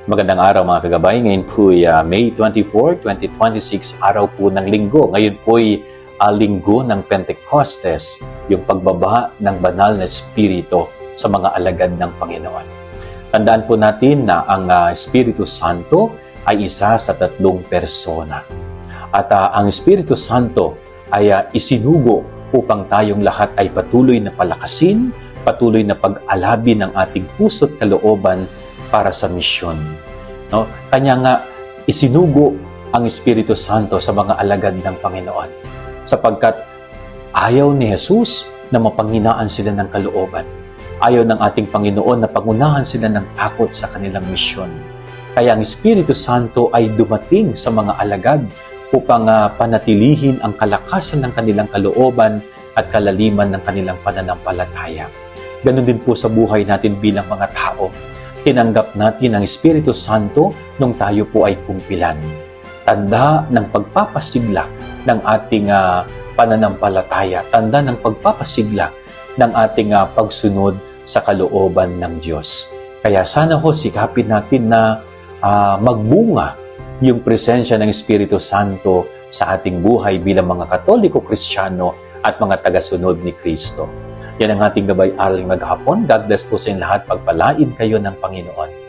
Magandang araw mga kagabay. Ngayon po ay May 24, 2026, araw po ng linggo. Ngayon po ay linggo ng Pentecostes, yung pagbaba ng banal na Espiritu sa mga alagad ng Panginoon. Tandaan po natin na ang Espiritu Santo ay isa sa tatlong persona. At ang Espiritu Santo ay isinugo upang tayong lahat ay patuloy na palakasin, patuloy na pag-alabi ng ating puso't kalooban para sa misyon. No? Kanya nga isinugo ang Espiritu Santo sa mga alagad ng Panginoon sapagkat ayaw ni Jesus na mapanghinaan sila ng kalooban. Ayaw ng ating Panginoon na pangunahan sila ng takot sa kanilang misyon. Kaya ang Espiritu Santo ay dumating sa mga alagad upang panatilihin ang kalakasan ng kanilang kalooban at kalaliman ng kanilang pananampalataya. Ganon din po sa buhay natin bilang mga tao. Tinanggap natin ang Espiritu Santo nung tayo po ay kumpilan. Tanda ng pagpapasigla ng ating pananampalataya. Tanda ng pagpapasigla ng ating pagsunod sa kalooban ng Diyos. Kaya sana ho sikapin natin na magbunga yung presensya ng Espiritu Santo sa ating buhay bilang mga Katoliko, Kristiyano at mga tagasunod ni Kristo. Yan ang ating gabay-aral maghapon. God bless po sa inyo lahat. Pagpalain kayo ng Panginoon.